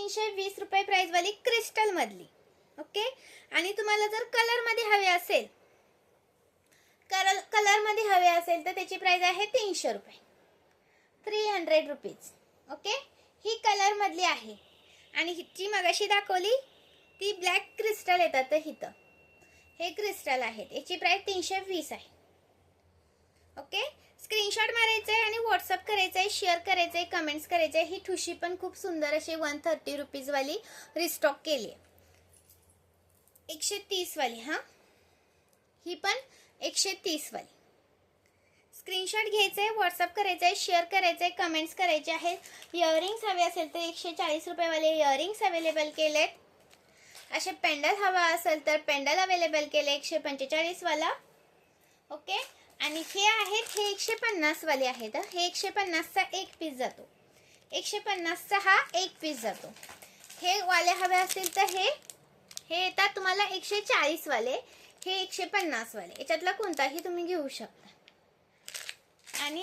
320 रुपये प्राइसवाली क्रिस्टलमधली. ओके. आणि तुम्हाला जर कलरमध्ये हवे असेल, कलरमध्ये हवे असेल तर त्याची प्राइस आहे 300 रुपये, 300 रुपीज. ओके. ही कलरमधली आहे. आणि हिची मगाशी दाखवली ती ब्लॅक क्रिस्टल येतात, तर हिथं हे क्रिस्टल आहेत, याची प्राइस 320 आहे. ओके. स्क्रीनशॉट मारायचं आहे आणि व्हॉट्सअप करायचं आहे, शेअर करायचं आहे, कमेंट्स करायचे आहे. ही ठुशी पण खूप सुंदर अशी 130 रुपीजवाली रिस्टॉक केली आहे, 130 वाली. हां, ही पण 130 वाली. स्क्रीनशॉट घ्यायचं आहे, व्हॉट्सअप करायचं आहे, शेअर करायचं आहे, कमेंट्स करायचे आहेत. इयरिंग्स हवे असेल तर 140 रुपयेवाले इयरिंग्स अवेलेबल केलेत. असे पेंडल हवा असेल तर पेंडल अवेलेबल केले 145 वाला. ओके. आणि हे आहेत, हे 150 वाले आहेत. हे 150चा एक पीस जातो, 150चा हा एक पीस जातो. हे वाले हवे असतील तर हे येतात तुम्हाला 140 वाले, हे 150 वाले. याच्यातला कोणताही तुम्ही घेऊ शकता. आणि